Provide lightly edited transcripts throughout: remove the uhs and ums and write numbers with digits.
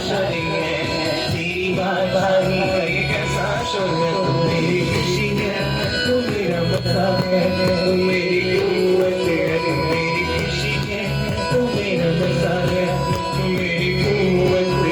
शोर है, तेरी बात आई है कैसा शोर है, तू मेरी खुशी है, तू मेरा मजा है, तू मेरी कुव्वत है, तू मेरी खुशी है, तू मेरा मजा है, तू मेरी कुव्वत है।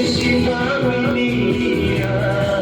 Shiva Mania